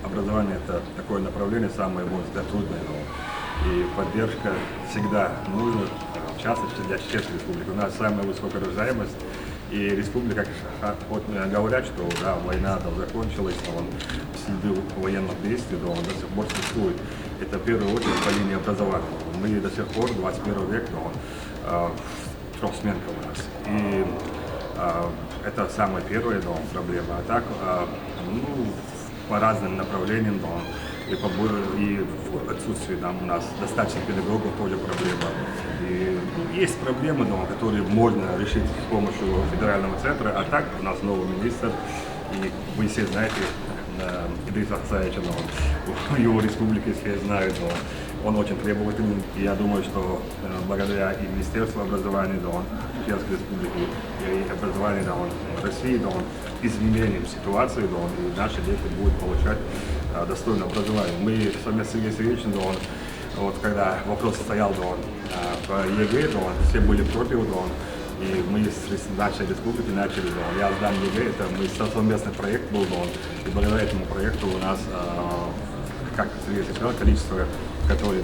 образование это такое направление, самое, может сказать, трудное. И поддержка всегда нужна, в частности для Чеченской Республики. У нас самая высокая рождаемость. И республика, вот, говорят, что да, война да, закончилась, но следы военных действий да, он до сих пор существует. Это в первую очередь по линии образования. Мы до сих пор, 21 век, да, трехсменка у нас. И это самая первая да, проблема. А так, ну, по разным направлениям, да, и в отсутствии там, у нас достаточно педагогов тоже проблема. И есть проблемы, дома, которые можно решить с помощью федерального центра, а так у нас новый министр, и вы все знаете Идриса Аксаевича, его республики все знают, но он очень требовательный, и я думаю, что благодаря и Министерству образования, Чеченской Республики, и образованию России, изменением ситуации, и наши дети будут получать достойное образование. Мы совместно с Сергеем Сергеевичем, вот, когда вопрос стоял по ЕГЭ, все были против, и мы с нашей республики начали, я сдам ЕГЭ, это мы совместный проект был, и благодаря этому проекту у нас, как Сергей сказал, количество, которые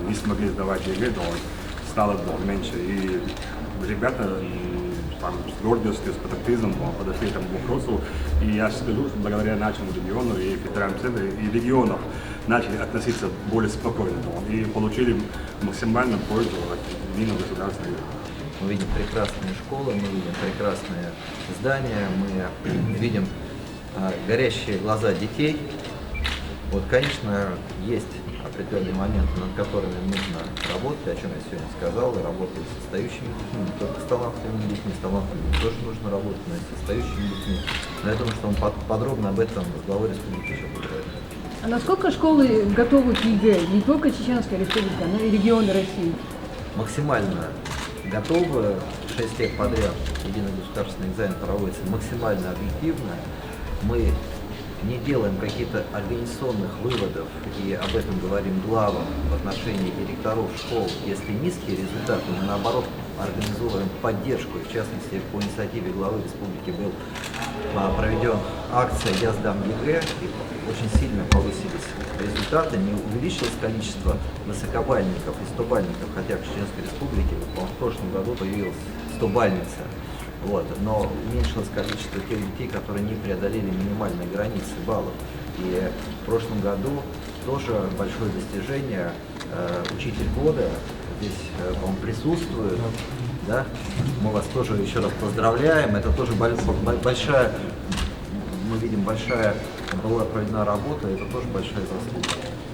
не смогли сдавать ЕГЭ, стало меньше. И ребята там, с гордостью, с патриотизмом подошли к этому вопросу. И я скажу, что благодаря нашему региону и федеральному центру, и регионов начали относиться более спокойно и получили максимальную пользу от единого государственного. Мы видим прекрасные школы, мы видим прекрасные здания, мы видим горящие глаза детей. Вот, конечно, есть определенные моменты, над которыми нужно работать, о чем я сегодня сказал, и работать с отстающими детьми, не только с талантливыми детьми, с талантливыми тоже нужно работать, но и с отстающими детьми. Но я думаю, что он подробно об этом с главой республики еще поговорит. А насколько школы готовы к ЕГЭ? Не только Чеченская Республика, но и регионы России? Максимально готовы. 6 лет подряд единый государственный экзамен проводится максимально объективно. Мы не делаем каких-то организационных выводов, и об этом говорим главам в отношении директоров школ. Если низкие результаты, мы наоборот организуем поддержку. В частности, по инициативе главы республики был проведен акция «Я сдам ЕГЭ», и очень сильно повысились результаты, не увеличилось количество высокобальников и 100-бальников, хотя в Чеченской Республике в прошлом году появилась 100-бальница. Вот, но уменьшилось количество тех детей, которые не преодолели минимальные границы баллов. И в прошлом году тоже большое достижение. Учитель года здесь, по-моему, присутствует. Да? Мы вас тоже еще раз поздравляем. Это тоже большая, мы видим, большая была проведена работа, это тоже большая заслуга.